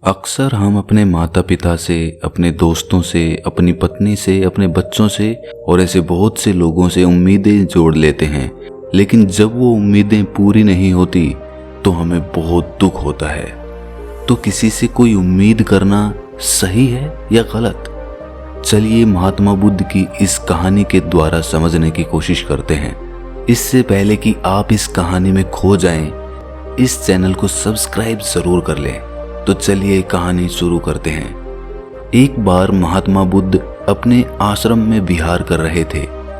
अक्सर हम अपने माता पिता से, अपने दोस्तों से, अपनी पत्नी से, अपने बच्चों से और ऐसे बहुत से लोगों से उम्मीदें जोड़ लेते हैं, लेकिन जब वो उम्मीदें पूरी नहीं होती तो हमें बहुत दुख होता है। तो किसी से कोई उम्मीद करना सही है या गलत? चलिए महात्मा बुद्ध की इस कहानी के द्वारा समझने की कोशिश करते हैं। इससे पहले कि आप इस कहानी में खो जाएं, इस चैनल को सब्सक्राइब जरूर कर लें। तो चलिए कहानी शुरू करते हैं। एक बार महात्मा बुद्ध अपने आश्रम में विहार कर रहे थे।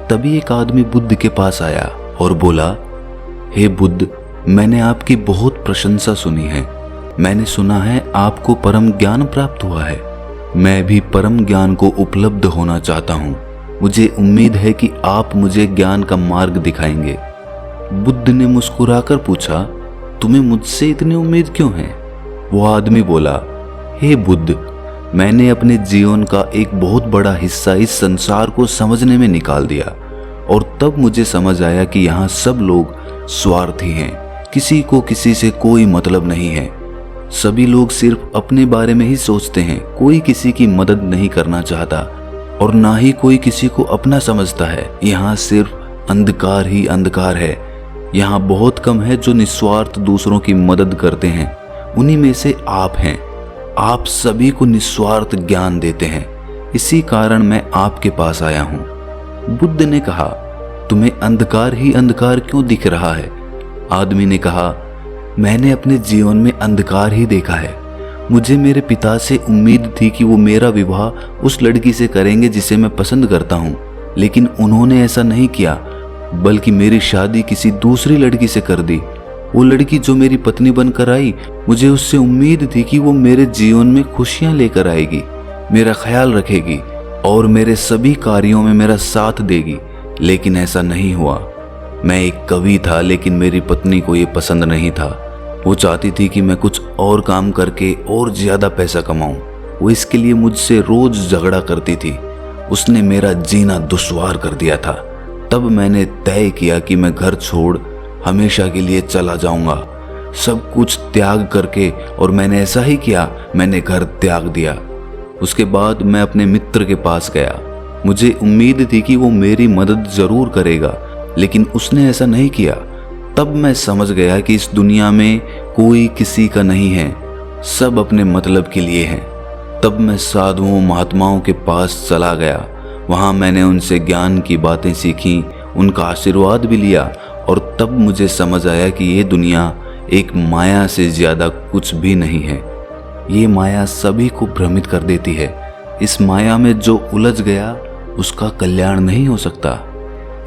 तभी एक आदमी बुद्ध के पास आया और बोला, हे बुद्ध, मैंने आपकी बहुत प्रशंसा सुनी है। मैंने सुना है आपको परम ज्ञान प्राप्त हुआ है। मैं भी परम ज्ञान को उपलब्ध होना चाहता हूँ। मुझे उम्मीद है कि आप मुझे ज्ञान का मार्ग दिखाएंगे। बुद्ध ने मुस्कुराकर पूछा, तुम्हें मुझसे इतनी उम्मीद क्यों है? वो आदमी बोला, हे बुद्ध, मैंने अपने जीवन का एक बहुत बड़ा हिस्सा इस संसार को समझने में निकाल दिया और तब मुझे समझ आया कि यहाँ सब लोग स्वार्थी हैं। किसी को किसी से कोई मतलब नहीं है। सभी लोग सिर्फ अपने बारे में ही सोचते हैं। कोई किसी की मदद नहीं करना चाहता और ना ही कोई किसी को अपना समझता है। यहाँ सिर्फ अंधकार ही अंधकार है। यहाँ बहुत कम है जो निस्वार्थ दूसरों की मदद करते हैं। उन्हीं में से आप हैं। आप सभी को निस्वार्थ ज्ञान देते हैं। इसी कारण मैं आपके पास आया हूँ। बुद्ध ने कहा, तुम्हें अंधकार ही अंधकार क्यों दिख रहा है? आदमी ने कहा, मैंने अपने जीवन में अंधकार ही देखा है। मुझे मेरे पिता से उम्मीद थी कि वो मेरा विवाह उस लड़की से करेंगे जिसे मैं पसंद करता हूँ, लेकिन उन्होंने ऐसा नहीं किया, बल्कि मेरी शादी किसी दूसरी लड़की से कर दी। वो लड़की जो मेरी पत्नी बनकर आई, मुझे उससे उम्मीद थी कि वो मेरे जीवन में खुशियां लेकर आएगी, मेरा ख्याल रखेगी और मेरे सभी कार्यों में मेरा साथ देगी, लेकिन ऐसा नहीं हुआ। मैं एक कवि था, लेकिन मेरी पत्नी को ये पसंद नहीं था। वो चाहती थी कि मैं कुछ और काम करके और ज्यादा पैसा कमाऊं। वो इसके लिए मुझसे रोज झगड़ा करती थी। उसने मेरा जीना दुश्वार कर दिया था। तब मैंने तय किया कि मैं घर छोड़ हमेशा के लिए चला जाऊंगा, सब कुछ त्याग करके, और मैंने ऐसा ही किया। मैंने घर त्याग दिया। उसके बाद मैं अपने मित्र के पास गया। मुझे उम्मीद थी कि वो मेरी मदद जरूर करेगा, लेकिन उसने ऐसा नहीं किया। तब मैं समझ गया कि इस दुनिया में कोई किसी का नहीं है, सब अपने मतलब के लिए हैं। तब मैं साधुओं महात्माओं के पास चला गया। वहां मैंने उनसे ज्ञान की बातें सीखी, उनका आशीर्वाद भी लिया, और तब मुझे समझ आया कि ये दुनिया एक माया से ज्यादा कुछ भी नहीं है। ये माया सभी को भ्रमित कर देती है। इस माया में जो उलझ गया उसका कल्याण नहीं हो सकता।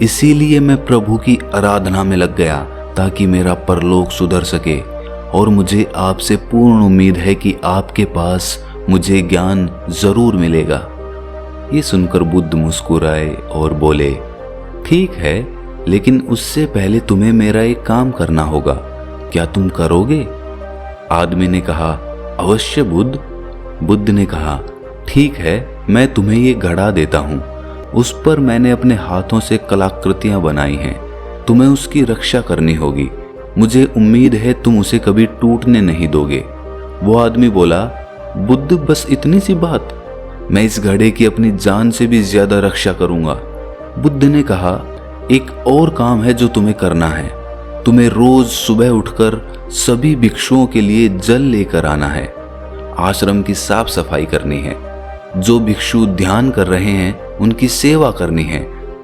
इसीलिए मैं प्रभु की आराधना में लग गया ताकि मेरा परलोक सुधर सके, और मुझे आपसे पूर्ण उम्मीद है कि आपके पास मुझे ज्ञान जरूर मिलेगा। ये सुनकर बुद्ध मुस्कुराए और बोले, ठीक है, लेकिन उससे पहले तुम्हें मेरा एक काम करना होगा। क्या तुम करोगे? आदमी ने कहा, अवश्य बुद्ध। बुद्ध ने कहा, ठीक है, मैं तुम्हें ये घड़ा देता हूँ। उस पर मैंने अपने हाथों से कलाकृतियां बनाई हैं। तुम्हें उसकी रक्षा करनी होगी। मुझे उम्मीद है तुम उसे कभी टूटने नहीं दोगे। वो आदमी बोला, बुद्ध, बस इतनी सी बात? मैं इस घड़े की अपनी जान से भी ज्यादा रक्षा करूंगा। बुद्ध ने कहा, एक और काम है जो तुम्हें करना है। तुम्हें रोज सुबह उठकर सभी भिक्षुओं के लिए जल लेकर आना है। आश्रम की साफ सफाई करनी है। जो भिक्षु ध्यान कर रहे हैं उनकी सेवा करनी है,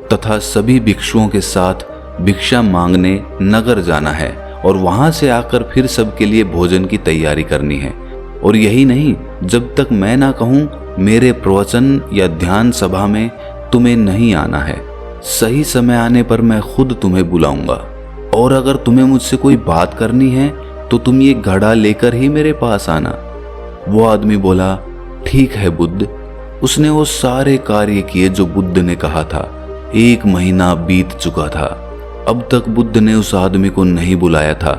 तथा सभी भिक्षुओं के साथ भिक्षा मांगने नगर जाना है और वहां से आकर फिर सबके लिए भोजन की तैयारी करनी है। और यही नहीं, जब तक मैं ना कहूं मेरे प्रवचन या ध्यान सभा में तुम्हें नहीं आना है। सही समय आने पर मैं खुद तुम्हें बुलाऊंगा, और अगर तुम्हें मुझसे कोई बात करनी है तो तुम ये घड़ा लेकर ही मेरे पास आना। वो आदमी बोला, ठीक है बुद्ध। उसने वो सारे कार्य किए जो बुद्ध ने कहा था। 1 महीना बीत चुका था। अब तक बुद्ध ने उस आदमी को नहीं बुलाया था।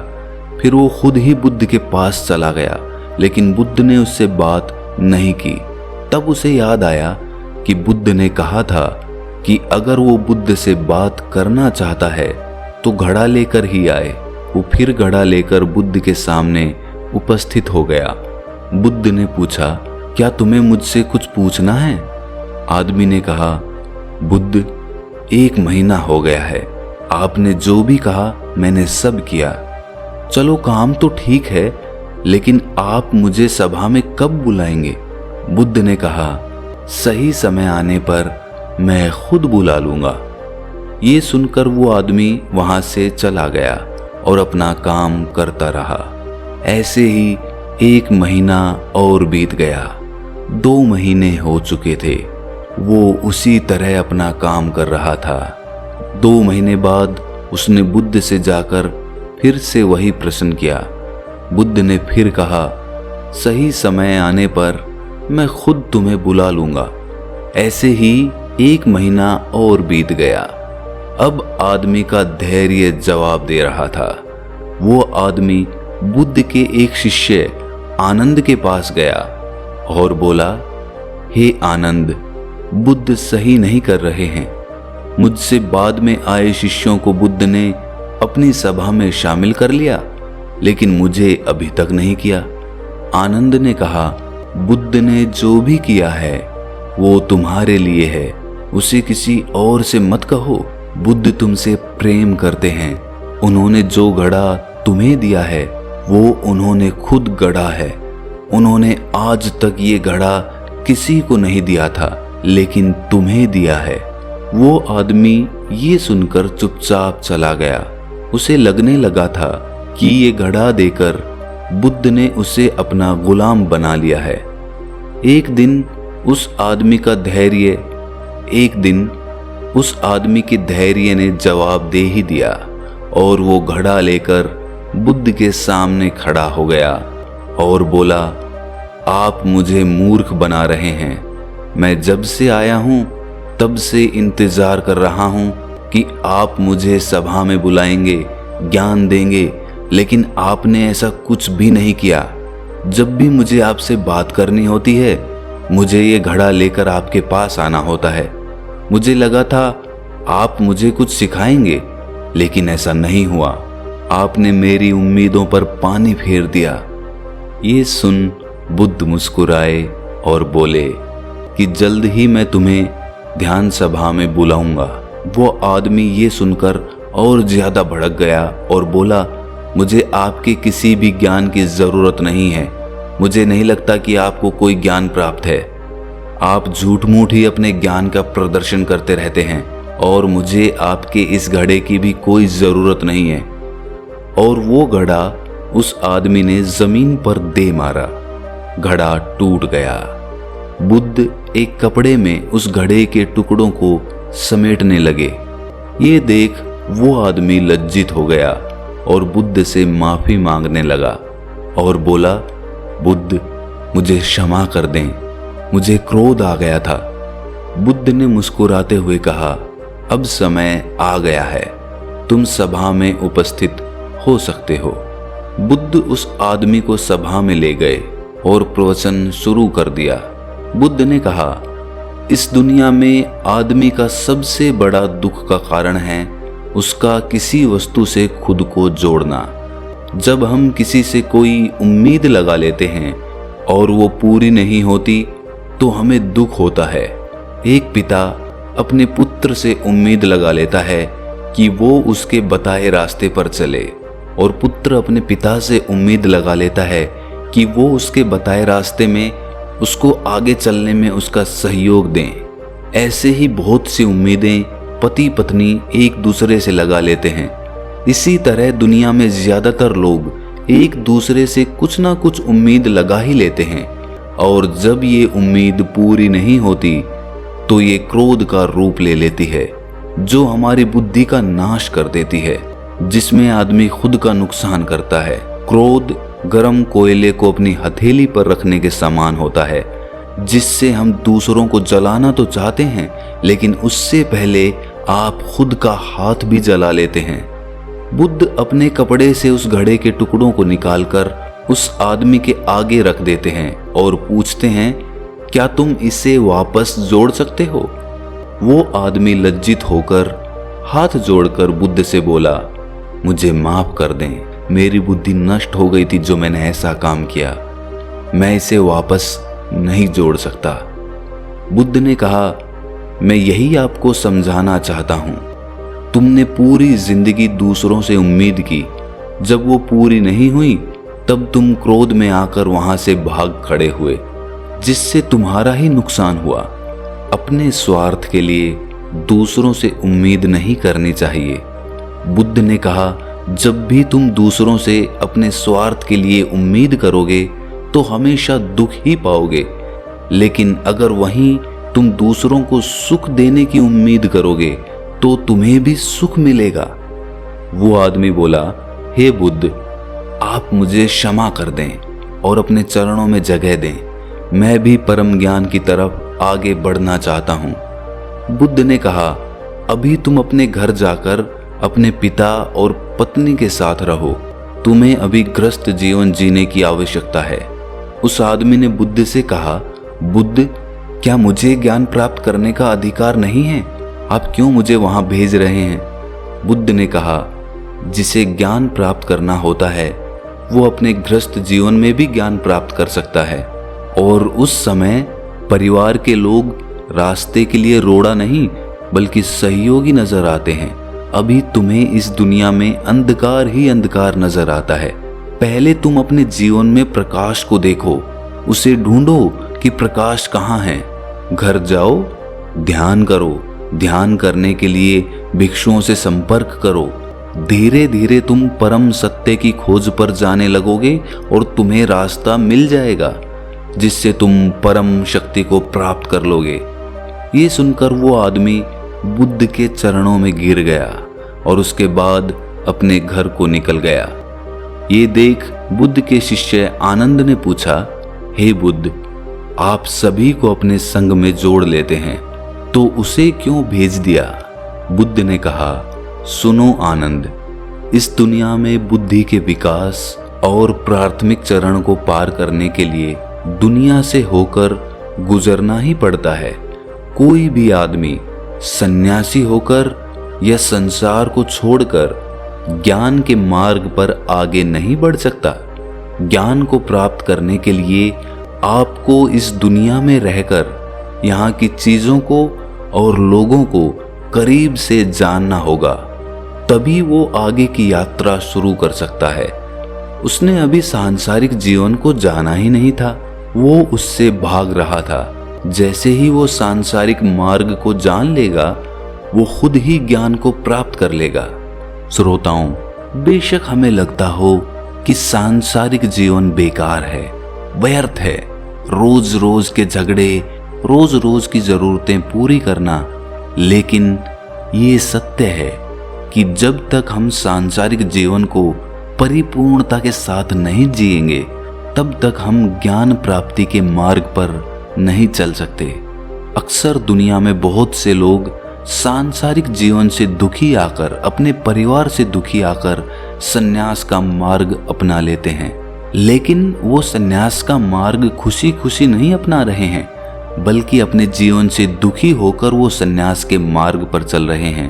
फिर वो खुद ही बुद्ध के पास चला गया, लेकिन बुद्ध ने उससे बात नहीं की। तब उसे याद आया कि बुद्ध ने कहा था कि अगर वो बुद्ध से बात करना चाहता है तो घड़ा लेकर ही आए। वो फिर घड़ा लेकर बुद्ध के सामने उपस्थित हो गया। बुद्ध ने पूछा, क्या तुम्हें मुझसे कुछ पूछना है? आदमी ने कहा, बुद्ध, 1 महीना हो गया है, आपने जो भी कहा मैंने सब किया। चलो काम तो ठीक है, लेकिन आप मुझे सभा में कब बुलाएंगे? बुद्ध ने कहा, सही समय आने पर मैं खुद बुला लूंगा। ये सुनकर वो आदमी वहां से चला गया और अपना काम करता रहा। ऐसे ही 1 महीना और बीत गया। 2 महीने हो चुके थे। वो उसी तरह अपना काम कर रहा था। 2 महीने बाद उसने बुद्ध से जाकर फिर से वही प्रश्न किया। बुद्ध ने फिर कहा, सही समय आने पर मैं खुद तुम्हें बुला लूंगा। ऐसे ही 1 महीना और बीत गया। अब आदमी का धैर्य जवाब दे रहा था। वो आदमी बुद्ध के एक शिष्य आनंद के पास गया और बोला, हे आनंद, बुद्ध सही नहीं कर रहे हैं। मुझसे बाद में आए शिष्यों को बुद्ध ने अपनी सभा में शामिल कर लिया, लेकिन मुझे अभी तक नहीं किया। आनंद ने कहा, बुद्ध ने जो भी किया है वो तुम्हारे लिए है, उसे किसी और से मत कहो। बुद्ध तुमसे प्रेम करते हैं। उन्होंने जो गढ़ा तुम्हें दिया है वो उन्होंने खुद गढ़ा है। उन्होंने आज तक ये गढ़ा किसी को नहीं दिया था, लेकिन तुम्हें दिया है। वो आदमी ये सुनकर चुपचाप चला गया। उसे लगने लगा था कि ये घड़ा देकर बुद्ध ने उसे अपना गुलाम बना लिया है। एक दिन उस आदमी के धैर्य ने जवाब दे ही दिया और वो घड़ा लेकर बुद्ध के सामने खड़ा हो गया और बोला, आप मुझे मूर्ख बना रहे हैं। मैं जब से आया हूं तब से इंतजार कर रहा हूं कि आप मुझे सभा में बुलाएंगे, ज्ञान देंगे, लेकिन आपने ऐसा कुछ भी नहीं किया। जब भी मुझे आपसे बात करनी होती है, मुझे ये घड़ा लेकर आपके पास आना होता है। मुझे लगा था आप मुझे कुछ सिखाएंगे, लेकिन ऐसा नहीं हुआ। आपने मेरी उम्मीदों पर पानी फेर दिया। ये सुन बुद्ध मुस्कुराए और बोले कि जल्द ही मैं तुम्हें ध्यान सभा में बुलाऊंगा। वो आदमी ये सुनकर और ज्यादा भड़क गया और बोला, मुझे आपके किसी भी ज्ञान की जरूरत नहीं है। मुझे नहीं लगता कि आपको कोई ज्ञान प्राप्त है। आप झूठ मूठ ही अपने ज्ञान का प्रदर्शन करते रहते हैं और मुझे आपके इस घड़े की भी कोई जरूरत नहीं है। और वो घड़ा उस आदमी ने जमीन पर दे मारा। घड़ा टूट गया। बुद्ध एक कपड़े में उस घड़े के टुकड़ों को समेटने लगे। ये देख वो आदमी लज्जित हो गया और बुद्ध से माफी मांगने लगा और बोला, बुद्ध, मुझे क्षमा कर दें, मुझे क्रोध आ गया था। बुद्ध ने मुस्कुराते हुए कहा, अब समय आ गया है, तुम सभा में उपस्थित हो सकते हो। बुद्ध उस आदमी को सभा में ले गए और प्रवचन शुरू कर दिया। बुद्ध ने कहा, इस दुनिया में आदमी का सबसे बड़ा दुख का कारण है उसका किसी वस्तु से खुद को जोड़ना। जब हम किसी से कोई उम्मीद लगा लेते हैं और वो पूरी नहीं होती तो हमें दुख होता है। एक पिता अपने पुत्र से उम्मीद लगा लेता है कि वो उसके बताए रास्ते पर चले और पुत्र अपने पिता से उम्मीद लगा लेता है कि वो उसके बताए रास्ते में उसको आगे चलने में उसका सहयोग दें। ऐसे ही बहुत सी उम्मीदें पति पत्नी एक दूसरे से लगा लेते हैं। इसी तरह दुनिया में ज्यादातर लोग एक दूसरे से कुछ ना कुछ उम्मीद लगा ही लेते हैं और जब ये उम्मीद पूरी नहीं होती तो ये क्रोध का रूप ले लेती है, जो हमारी बुद्धि का नाश कर देती है, जिसमें आदमी खुद का नुकसान करता है। क्रोध गरम कोयले को अपनी हथेली पर रखने के समान होता है, जिससे हम दूसरों को जलाना तो चाहते हैं, लेकिन उससे पहले आप खुद का हाथ भी जला लेते हैं। बुद्ध अपने कपड़े से उस घड़े के टुकड़ों को निकालकर उस आदमी के आगे रख देते हैं और पूछते हैं, क्या तुम इसे वापस जोड़ सकते हो? वो आदमी लज्जित होकर हाथ जोड़कर बुद्ध से बोला, मुझे माफ कर दें, मेरी बुद्धि नष्ट हो गई थी जो मैंने ऐसा काम किया। मैं इसे वापस नहीं जोड़ सकता। बुद्ध ने कहा, मैं यही आपको समझाना चाहता हूं। तुमने पूरी जिंदगी दूसरों से उम्मीद की, जब वो पूरी नहीं हुई तब तुम क्रोध में आकर वहां से भाग खड़े हुए, जिससे तुम्हारा ही नुकसान हुआ। अपने स्वार्थ के लिए दूसरों से उम्मीद नहीं करनी चाहिए। बुद्ध ने कहा, जब भी तुम दूसरों से अपने स्वार्थ के लिए उम्मीद करोगे तो हमेशा दुख ही पाओगे, लेकिन अगर वहीं तुम दूसरों को सुख देने की उम्मीद करोगे तो तुम्हें भी सुख मिलेगा। वो आदमी बोला, हे बुद्ध, आप मुझे क्षमा कर दें और अपने चरणों में जगह दें। मैं भी परम ज्ञान की तरफ आगे बढ़ना चाहता हूं। बुद्ध ने कहा, अभी तुम अपने घर जाकर अपने पिता और पत्नी के साथ रहो। तुम्हें अभी गृहस्थ जीवन जीने की आवश्यकता है। उस आदमी ने बुद्ध से कहा, बुद्ध, क्या मुझे ज्ञान प्राप्त करने का अधिकार नहीं है? आप क्यों मुझे वहां भेज रहे हैं? बुद्ध ने कहा, जिसे ज्ञान प्राप्त करना होता है वो अपने गृहस्थ जीवन में भी ज्ञान प्राप्त कर सकता है। और उस समय परिवार के लोग रास्ते के लिए रोड़ा नहीं बल्कि सहयोगी नजर आते हैं। अभी तुम्हें इस दुनिया में अंधकार ही अंधकार नजर आता है। पहले तुम अपने जीवन में प्रकाश को देखो, उसे ढूंढो कि प्रकाश कहाँ है। घर जाओ, ध्यान करो। ध्यान करने के लिए भिक्षुओं से संपर्क करो। धीरे धीरे तुम परम सत्य की खोज पर जाने लगोगे और तुम्हें रास्ता मिल जाएगा, जिससे तुम परम शक्ति को प्राप्त कर लोगे। ये सुनकर वो आदमी बुद्ध के चरणों में गिर गया और उसके बाद अपने घर को निकल गया। ये देख बुद्ध के शिष्य आनंद ने पूछा, हे बुद्ध, आप सभी को अपने संग में जोड़ लेते हैं, तो उसे क्यों भेज दिया? बुद्ध ने कहा, सुनो आनंद, इस दुनिया में बुद्धि के विकास और प्राथमिक चरण को पार करने के लिए दुनिया से होकर गुजरना ही पड़ता है। कोई भी आदमी सन्यासी होकर या संसार को छोड़कर ज्ञान के मार्ग पर आगे नहीं बढ़ सकता। ज्ञान को प्राप्त करने के लिए आपको इस दुनिया में रहकर यहाँ की चीजों को और लोगों को करीब से जानना होगा, तभी वो आगे की यात्रा शुरू कर सकता है। उसने अभी सांसारिक जीवन को जाना ही नहीं था, वो उससे भाग रहा था। जैसे ही वो सांसारिक मार्ग को जान लेगा, वो खुद ही ज्ञान को प्राप्त कर लेगा। श्रोताओं, बेशक हमें लगता हो कि सांसारिक जीवन बेकार है, व्यर्थ है, रोज रोज के झगड़े, रोज रोज की जरूरतें पूरी करना, लेकिन ये सत्य है कि जब तक हम सांसारिक जीवन को परिपूर्णता के साथ नहीं जिएंगे, तब तक हम ज्ञान प्राप्ति के मार्ग पर नहीं चल सकते। अक्सर दुनिया में बहुत से लोग सांसारिक जीवन से दुखी आकर, अपने परिवार से दुखी आकर सन्यास का मार्ग अपना लेते हैं, लेकिन वो सन्यास का मार्ग खुशी खुशी नहीं अपना रहे हैं, बल्कि अपने जीवन से दुखी होकर वो सन्यास के मार्ग पर चल रहे हैं।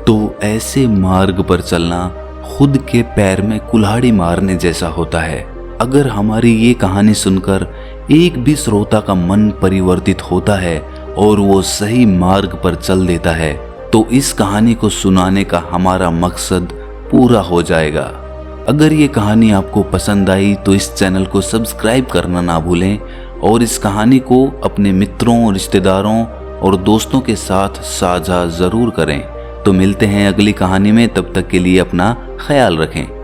तो ऐसे मार्ग पर चलना खुद के पैर में कुल्हाड़ी मारने जैसा होता है। अगर हमारी ये कहानी सुनकर एक भी श्रोता का मन परिवर्तित होता है और वो सही मार्ग पर चल देता है, तो इस कहानी को सुनाने का हमारा मकसद पूरा हो जाएगा। अगर ये कहानी आपको पसंद आई तो इस चैनल को सब्सक्राइब करना ना भूलें और इस कहानी को अपने मित्रों, रिश्तेदारों और दोस्तों के साथ साझा जरूर करें। तो मिलते हैं अगली कहानी में, तब तक के लिए अपना ख्याल रखें।